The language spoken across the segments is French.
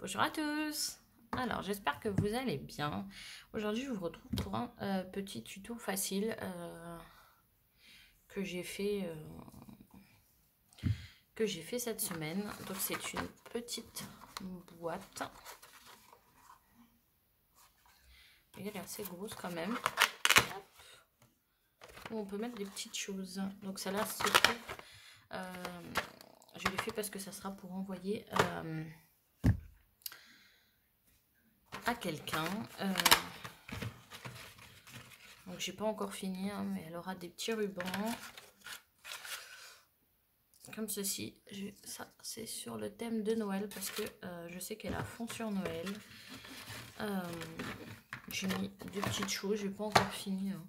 Bonjour à tous. Alors, j'espère que vous allez bien. Aujourd'hui, je vous retrouve pour un petit tuto facile que j'ai fait cette semaine. Donc, c'est une petite boîte. Elle est assez grosse quand même. Hop. Où on peut mettre des petites choses. Donc, celle-là, c'est tout. Je l'ai fait parce que ça sera pour envoyer à quelqu'un. Donc j'ai pas encore fini, hein, mais elle aura des petits rubans comme ceci. Ça c'est sur le thème de Noël parce que je sais qu'elle a fond sur Noël. J'ai mis des petites choses, j'ai pas encore fini, hein.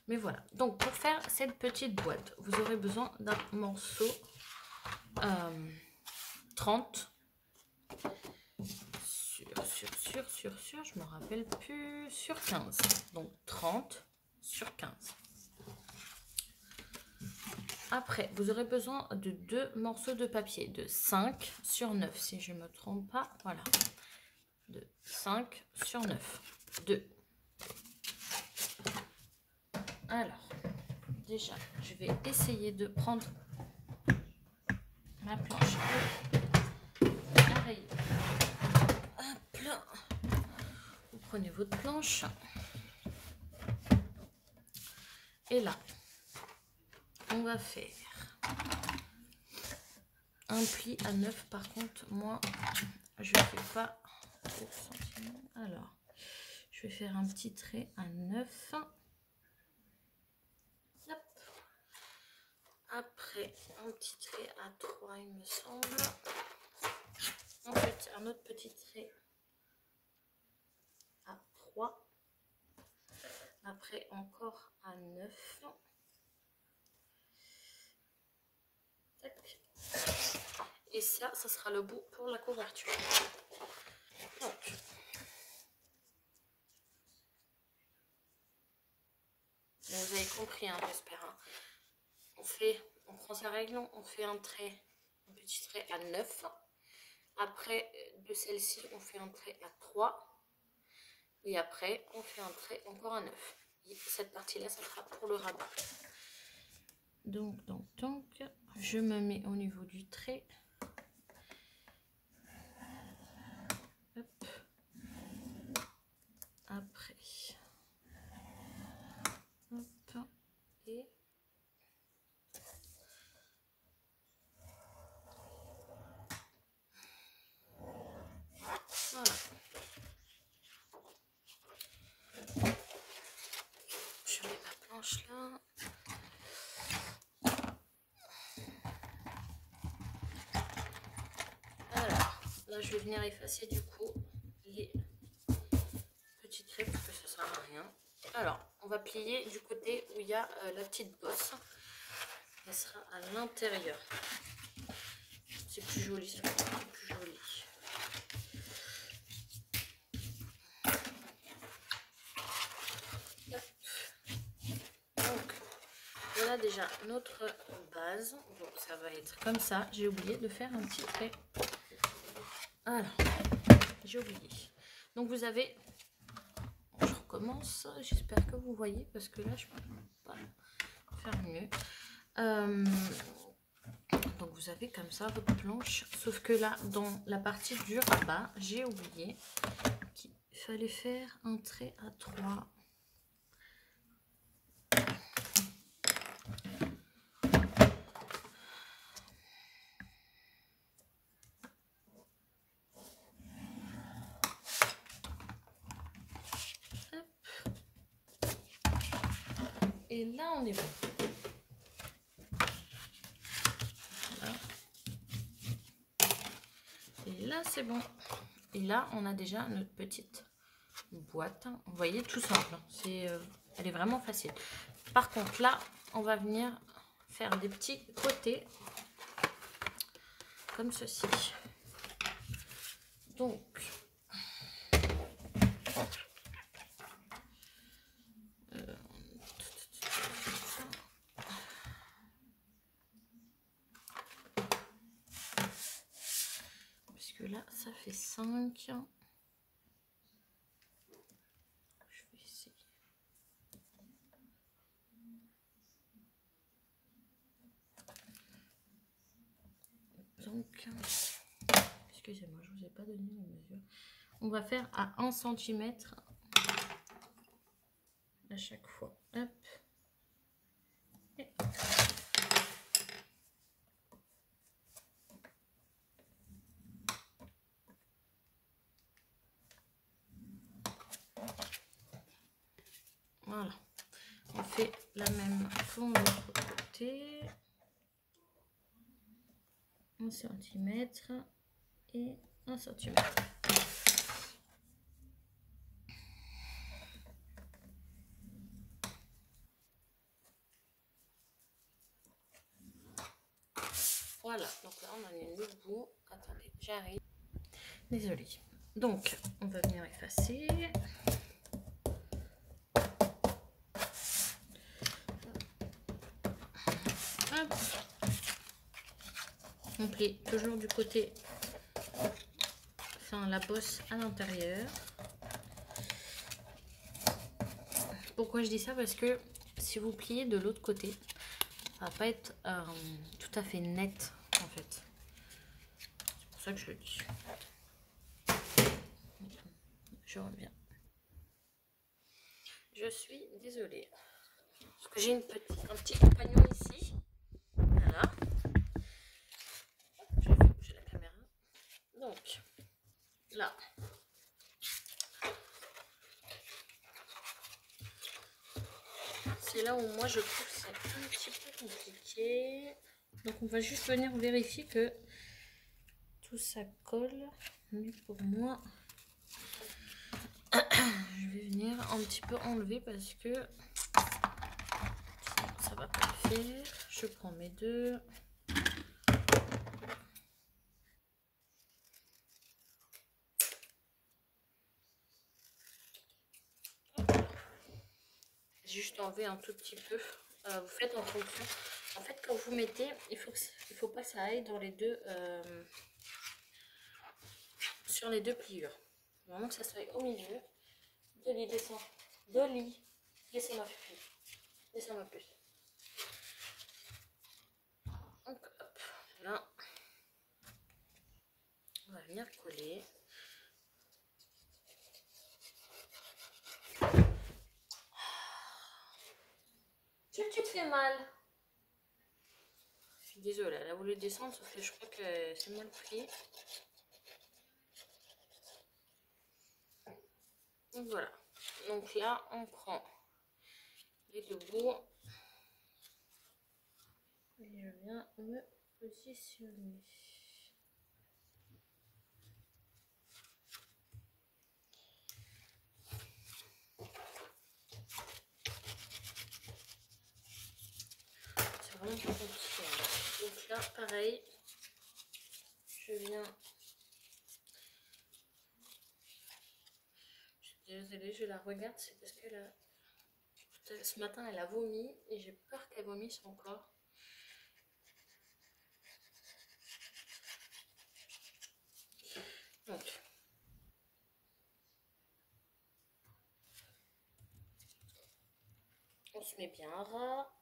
Mais voilà. Donc pour faire cette petite boîte, vous aurez besoin d'un morceau 30 sur, je me rappelle plus, sur 15. Donc 30 sur 15. Après, vous aurez besoin de 2 morceaux de papier, de 5 sur 9, si je ne me trompe pas. Voilà, de 5 sur 9. 2. Alors, déjà, je vais essayer de prendre ma planche. Pareil. Hop là. Vous prenez votre planche. Et là, on va faire un pli à 9. Par contre, moi, je ne fais pas au centimètre. Alors, je vais faire un petit trait à 9. Hop. Après, un petit trait à 3, il me semble. Ensuite, un autre petit trait à 3. Après, encore à 9. Tac. Et ça sera le bout pour la couverture. Donc, vous avez compris, hein, j'espère. Hein. On prend sa règle, on fait un petit trait à 9. Après, de celle-ci, on fait un trait à 3. Et après, on fait un trait encore à 9. Et cette partie-là, ça sera pour le rabat. Donc, je me mets au niveau du trait. Hop. Après. Hop. Et voilà. Je mets ma planche là. Alors, là je vais venir effacer du coup les petits traits parce que ça sert à rien. Alors, on va plier du côté où il y a la petite bosse. Elle sera à l'intérieur. C'est plus joli, c'est plus joli. Donc, voilà déjà notre base. Donc, ça va être comme ça. J'ai oublié de faire un petit trait. Alors, j'ai oublié. Donc, vous avez... Je recommence. J'espère que vous voyez parce que là, je peux pas faire mieux. Donc vous avez comme ça votre planche, sauf que là dans la partie du rabat j'ai oublié qu'il fallait faire un trait à 3. Et là on est bon. Voilà. Et là c'est bon. Et là on a déjà notre petite boîte. Vous voyez, tout simple. Elle est vraiment facile. Par contre là on va venir faire des petits côtés comme ceci. Donc ça fait 5. Je vais essayer. Donc, excusez-moi, je ne vous ai pas donné les mesures. On va faire à 1 cm à chaque fois. Hop. Et voilà. On fait la même pour l'autre côté. 1 cm et 1 cm. Voilà, donc là on en est le bout. Attendez, j'arrive. Désolée. Donc, on va venir effacer. Hop. On plie toujours du côté, enfin la bosse à l'intérieur. Pourquoi je dis ça? Parce que si vous pliez de l'autre côté, ça va pas être tout à fait net en fait. C'est pour ça que je le dis. Je reviens. Je suis désolée. Parce que j'ai un petit compagnon ici. Voilà. Je vais bouger la caméra. Donc, là. C'est là où moi je trouve que c'est un petit peu compliqué. Donc on va juste venir vérifier que tout ça colle. Mais pour moi, je vais venir un petit peu enlever parce que ça va pas le faire. Je prends mes deux. Juste enlever un tout petit peu. Vous faites en fonction. En fait, quand vous mettez, il faut pas que ça aille dans les deux, sur les deux pliures. Vraiment que ça soit au milieu. Dolly, descends. Dolly, laissez-moi plus. Laissez-moi plus. Donc, hop, là, on va venir coller. Tu te fais mal. Je suis désolée, elle a voulu descendre, sauf que je crois que c'est mal pris. Donc voilà. Donc là, on prend les deux bouts. Et je viens me positionner. C'est vraiment pas compliqué. Donc là, pareil, je viens. Je suis désolée, je la regarde, c'est parce que là, ce matin, elle a vomi et j'ai peur qu'elle vomisse encore. Donc, on se met bien ras.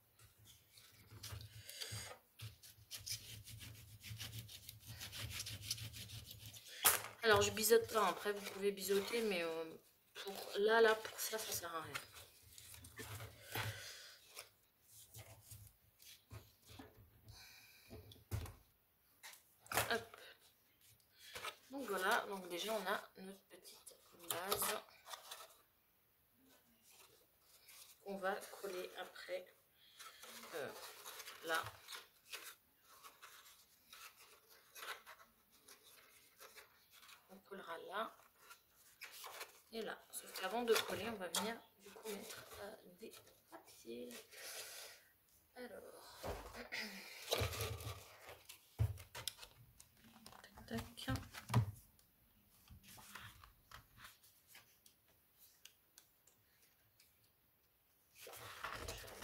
Alors je biseaute pas, après vous pouvez biseauter, mais pour pour ça sert à rien. Hop. Donc voilà, donc déjà on a notre petite base qu'on va coller après là. On collera là et là. Sauf qu'avant de coller, on va venir du coup mettre des papiers. Alors, tac, tac.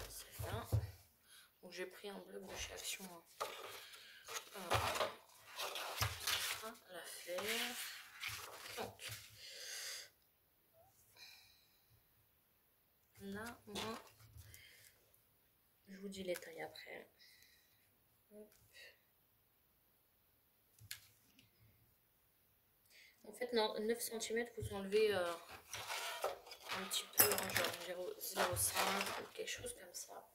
C'est là. Donc j'ai pris un bloc de chez Action. À la faire. là, moi, je vous dis les tailles après. Hop. En fait, non, 9 cm, vous enlevez un petit peu, hein, genre 0,5 ou quelque chose comme ça.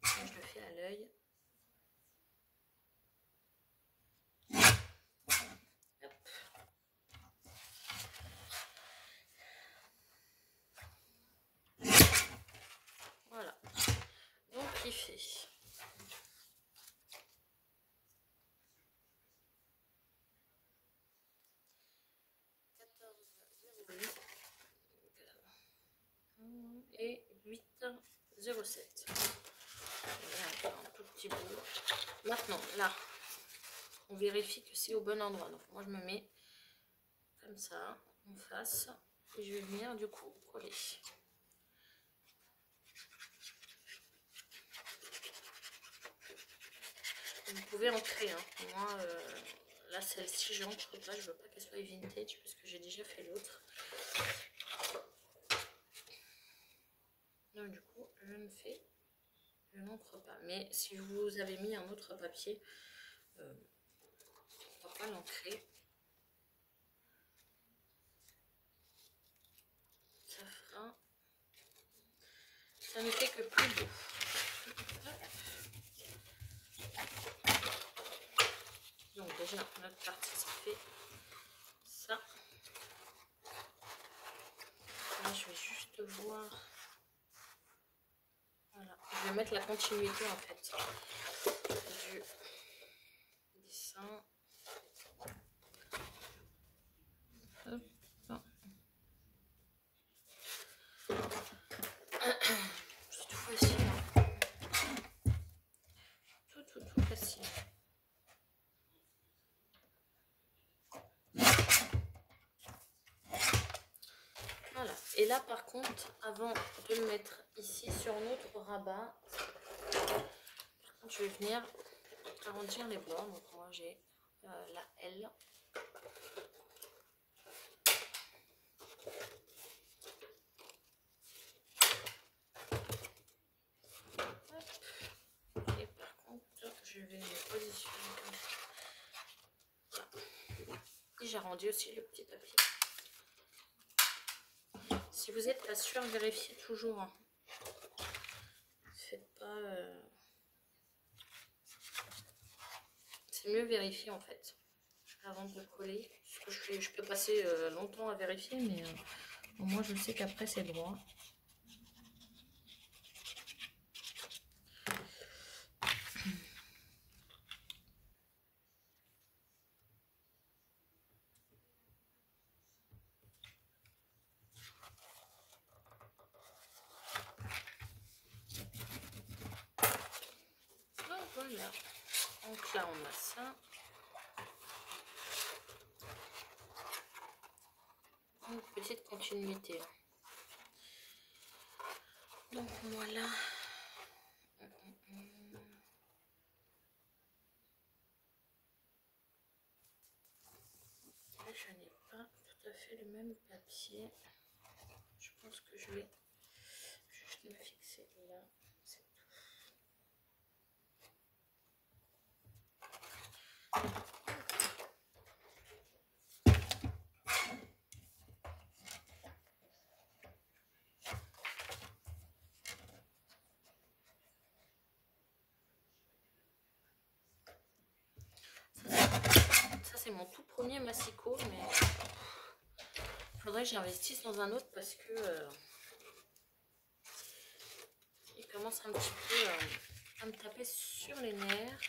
Je le fais à l'œil. Voilà. Donc, il fait 14,08 et 8,07. Un tout petit bout. Maintenant, là, on vérifie que c'est au bon endroit. Donc, moi, je me mets comme ça, en face, et je vais venir du coup coller. Vous pouvez entrer, hein. Moi, là, celle-ci, j'entre pas, je veux pas qu'elle soit vintage parce que j'ai déjà fait l'autre. Donc, du coup, je n'entre pas. Mais si vous avez mis un autre papier, on va pas l'ancrer. Ça ne fait que plus beau. Donc déjà, notre partie, ça fait ça. Là, je vais juste voir. Voilà. Je vais mettre la continuité, en fait, du dessin. Hop. C'est tout facile. Tout facile. Voilà. Et là, par contre, avant de le mettre ici sur notre rabat, je vais venir arrondir les bords. Donc moi, j'ai la L. Et par contre, je vais me positionner comme ça. Et j'arrondis aussi le petit papier. Si vous n'êtes pas sûr, vérifiez toujours. Hein. Faites pas... C'est mieux vérifier en fait, avant de coller. Ce que je peux passer longtemps à vérifier, mais au moins je sais qu'après c'est droit. Donc voilà. Donc là on a ça. Une petite continuité. Donc voilà. Je n'ai pas tout à fait le même papier. Je pense que je vais juste me fixer là. C'est tout. Ça c'est mon tout premier massicot, mais il faudrait que j'investisse dans un autre parce que il commence un petit peu à me taper sur les nerfs.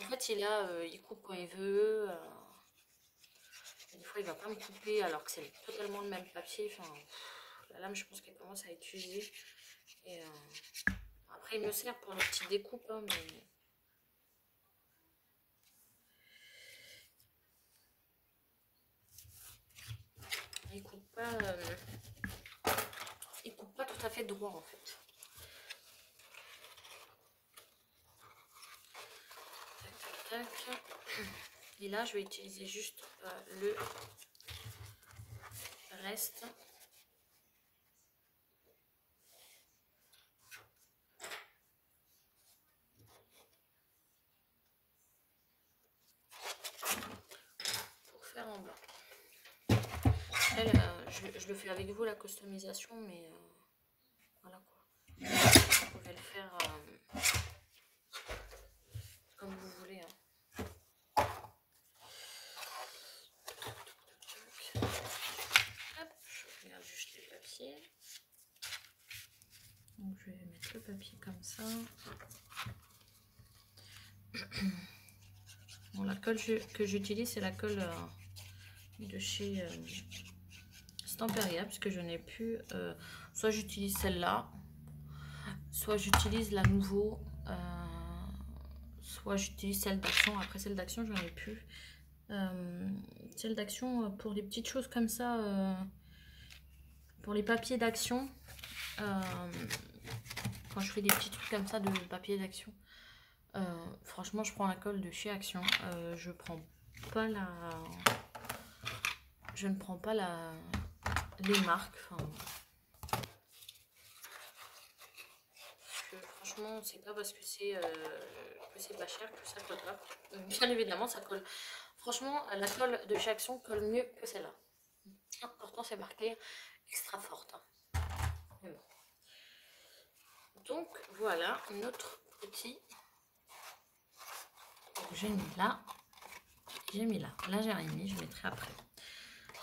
En fait, il coupe quand il veut. Des fois, il va pas me couper alors que c'est totalement le même papier. Enfin, la lame, je pense qu'elle commence à être usée. Et après, il me sert pour les petites découpes, hein, mais il coupe pas tout à fait droit en fait. Tac, tac, tac. Et là, je vais utiliser juste le reste je le fais avec vous la customisation, mais voilà quoi. Vous pouvez le faire comme vous voulez. Hein. Hop, je regarde juste les papiers. Donc je vais mettre le papier comme ça. Bon, la colle que j'utilise, c'est la colle de chez Stamperia, puisque je n'ai plus. Soit j'utilise celle-là, soit j'utilise la nouveau, soit j'utilise celle d'Action. Après celle d'Action, j'en ai plus. Celle d'Action pour les petites choses comme ça, pour les papiers d'Action. Quand je fais des petits trucs comme ça de papier d'Action. Franchement, je prends la colle de chez Action. Je prends pas la. Je ne prends pas les marques. Enfin, franchement, c'est pas parce que c'est pas cher que ça colle pas. Bien évidemment, ça colle. Franchement, la colle de chez Action colle mieux que celle-là. Pourtant, c'est marqué extra forte. Hein. Bon. Donc, voilà notre petit. J'ai mis là. J'ai mis là. Là, j'ai rien mis. Je mettrai après.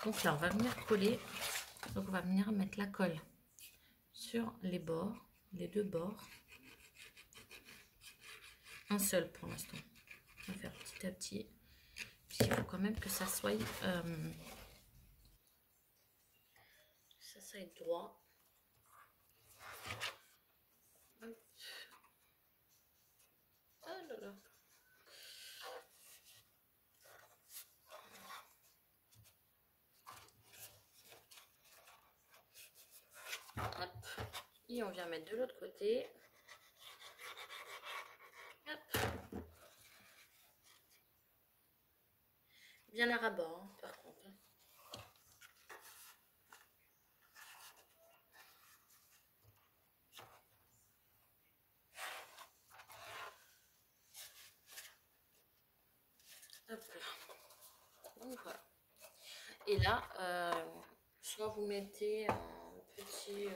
Donc là, on va venir coller. Donc, on va venir mettre la colle sur les bords, les deux bords. Un seul pour l'instant. On va faire petit à petit. Puis, il faut quand même que ça soit droit. Hop. Oh là là. Hop. Et on vient mettre de l'autre côté. Hop. Bien à rabat, hein, par contre. Hop là. Donc voilà. Et là, soit vous mettez un petit...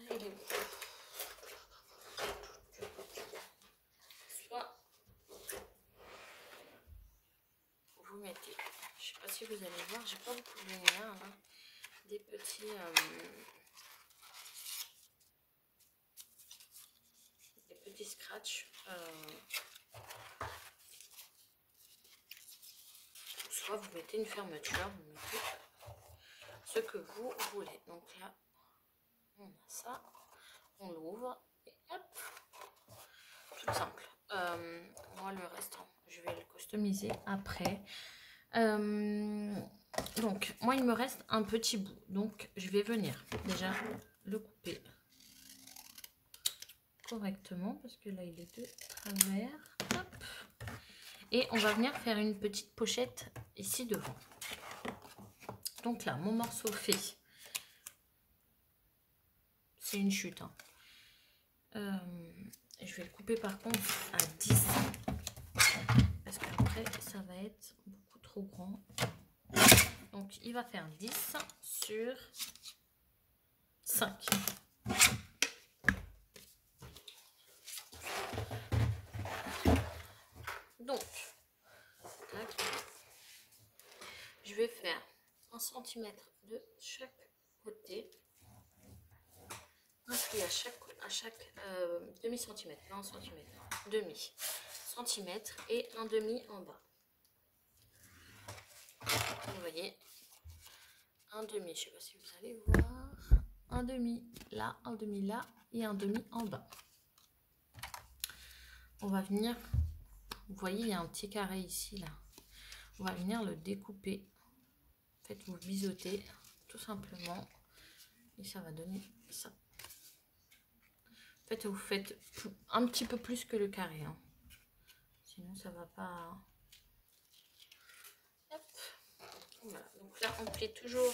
il est bon. Soit vous mettez, je sais pas si vous allez voir, j'ai pas beaucoup de lumière, hein, des petits scratchs. Soit vous mettez une fermeture, vous mettez ce que vous voulez. Donc là, on a ça, on l'ouvre et hop, tout simple. Moi le reste, je vais le customiser après. Donc moi il me reste un petit bout, donc je vais venir déjà le couper correctement parce que là il est de travers. Hop. Et on va venir faire une petite pochette ici devant. Donc là mon morceau fait, c'est une chute, hein. Je vais le couper par contre à 10 parce qu'après ça va être beaucoup trop grand. Donc il va faire 10 sur 5. Donc je vais faire 1 cm de chaque côté. Inscrit à chaque demi centimètre, pas 1 centimètre, demi centimètre et un demi en bas. Vous voyez, un demi, je sais pas si vous allez voir, un demi là et un demi en bas. On va venir, vous voyez, il y a un petit carré ici là. On va venir le découper. En fait, vous bisotez tout simplement et ça va donner ça. En fait, vous faites un petit peu plus que le carré, hein. Sinon ça va pas. Hop. Voilà. Donc là on plie toujours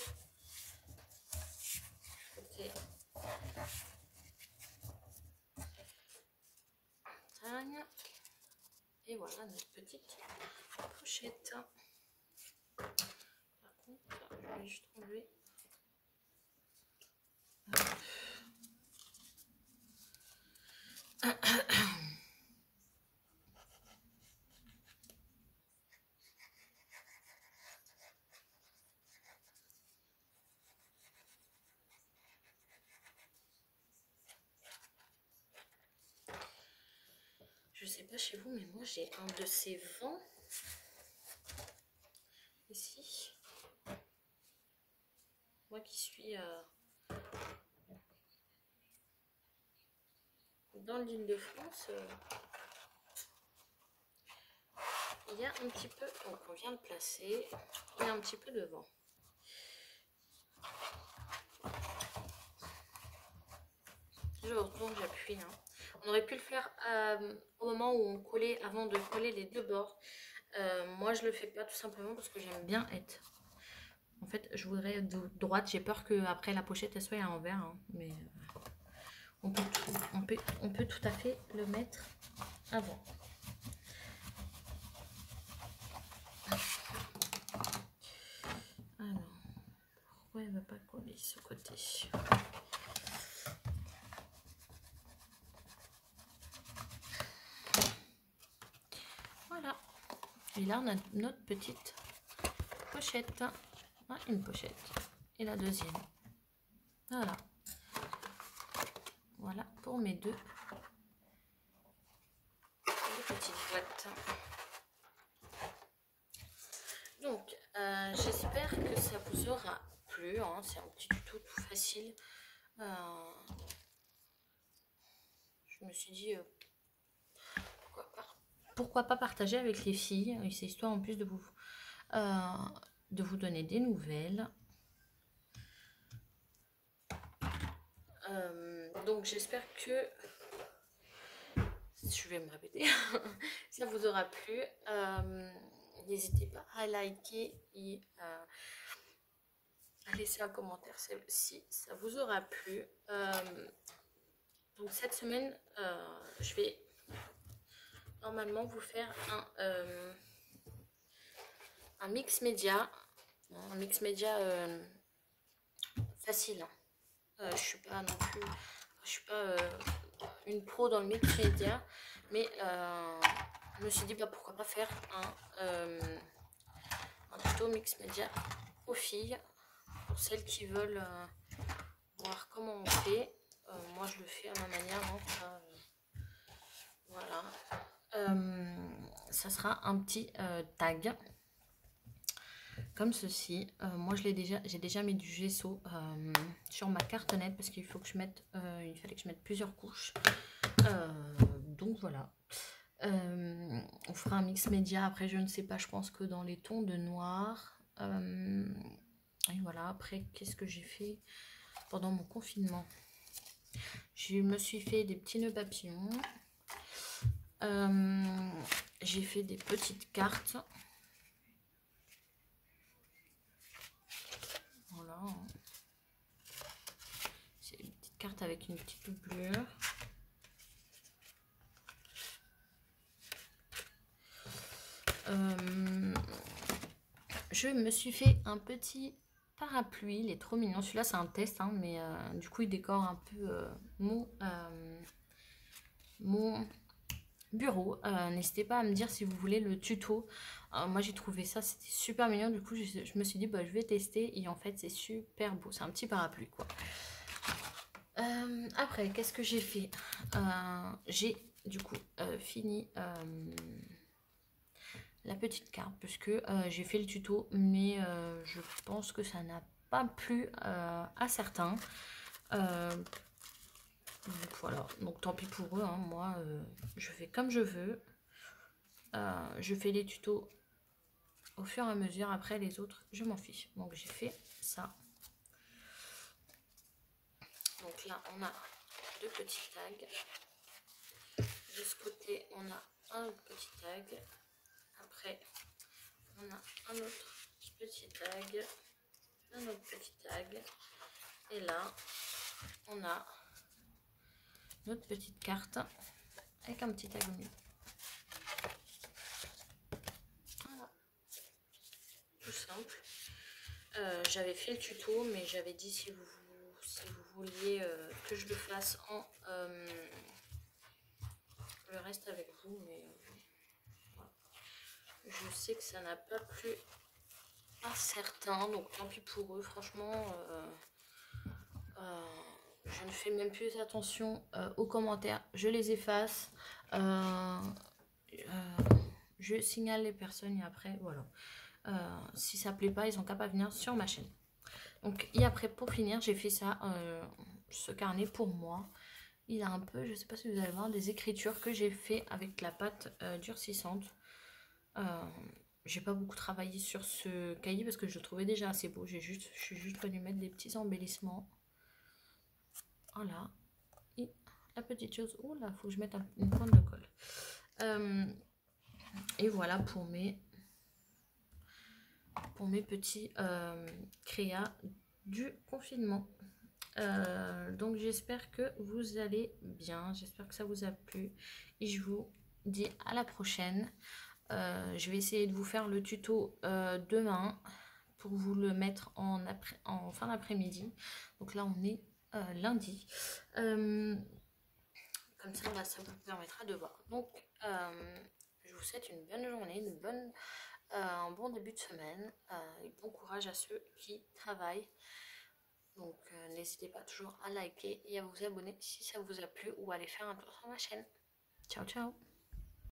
côté. Et voilà notre petite pochette. Par vais juste enlever. Je sais pas chez vous, mais moi j'ai un de ces vents ici. Moi qui suis dans l'île de France, il y a un petit peu, donc on vient de placer, il y a un petit peu de vent. Je retourne, j'appuie. Hein. On aurait pu le faire au moment où on collait, avant de coller les deux bords. Moi je le fais pas tout simplement parce que j'aime bien être. En fait, je voudrais de droite, j'ai peur que après la pochette elle soit à l'envers, hein. Mais on peut tout à fait le mettre avant. Alors, pourquoi elle ne va pas coller ce côté? Voilà. Et là, on a notre petite pochette. Ah, une pochette. Et la deuxième. Voilà. Voilà pour mes deux petites boîtes. Donc, j'espère que ça vous aura plu. Hein. C'est un petit tuto tout facile. Je me suis dit, pourquoi pas partager avec les filles. Et c'est histoire en plus de vous donner des nouvelles. Donc, j'espère que... Je vais me répéter. Ça vous aura plu. N'hésitez pas à liker et à laisser un commentaire si ça vous aura plu. Donc cette semaine, je vais normalement vous faire un mix média. Un mix média facile. Je suis pas non plus... Je suis pas une pro dans le mix média. Mais je me suis dit, bah, pourquoi pas faire un tuto mix média aux filles. Pour celles qui veulent voir comment on fait, moi je le fais à ma manière. Hein, voilà. Ça sera un petit tag comme ceci. Moi j'ai déjà mis du gesso sur ma cartonnette parce qu'il faut que je mette, il fallait que je mette plusieurs couches. Donc voilà. On fera un mix média. Après je ne sais pas, je pense que dans les tons de noir. Et voilà, après, qu'est-ce que j'ai fait pendant mon confinement? Je me suis fait des petits nœuds papillons. J'ai fait des petites cartes. Voilà. C'est une petite carte avec une petite doublure. Je me suis fait un petit parapluie, il est trop mignon. Celui-là, c'est un test, hein, mais du coup, il décore un peu mon bureau. N'hésitez pas à me dire si vous voulez le tuto. Moi, j'ai trouvé ça, c'était super mignon. Du coup, je me suis dit, bah, je vais tester. Et en fait, c'est super beau. C'est un petit parapluie, quoi. Après, qu'est-ce que j'ai fait? J'ai, du coup, fini... la petite carte puisque j'ai fait le tuto mais je pense que ça n'a pas plu à certains. Donc voilà, donc tant pis pour eux, hein. Moi je fais comme je veux. Je fais les tutos au fur et à mesure, après les autres je m'en fiche. Donc j'ai fait ça. Donc là on a deux petits tags. De ce côté on a un petit tag. Après on a un autre petit tag, un autre petit tag, et là on a notre petite carte avec un petit tag au milieu. Voilà, tout simple. J'avais fait le tuto, mais j'avais dit si vous vouliez que je le fasse en le reste avec vous, mais voilà. Je sais que ça n'a pas plu à certains, donc tant pis pour eux, franchement. Je ne fais même plus attention aux commentaires, je les efface, je signale les personnes et après voilà. Si ça plaît pas, ils ont qu'à pas venir sur ma chaîne. Donc et après pour finir, j'ai fait ça, ce carnet pour moi. Il a un peu, je sais pas si vous allez voir, des écritures que j'ai fait avec la pâte durcissante. J'ai pas beaucoup travaillé sur ce cahier parce que je le trouvais déjà assez beau. Je suis juste venue mettre des petits embellissements. Voilà. Et la petite chose, oh là, faut que je mette une pointe de colle. Et voilà pour mes petits créas du confinement. Donc j'espère que vous allez bien, j'espère que ça vous a plu et je vous dis à la prochaine. Je vais essayer de vous faire le tuto demain pour vous le mettre en fin d'après-midi. Donc là on est lundi. Comme ça, bah, ça vous permettra de voir. Donc je vous souhaite une bonne journée, un bon début de semaine et bon courage à ceux qui travaillent. Donc n'hésitez pas toujours à liker et à vous abonner si ça vous a plu ou à aller faire un tour sur ma chaîne. Ciao ciao.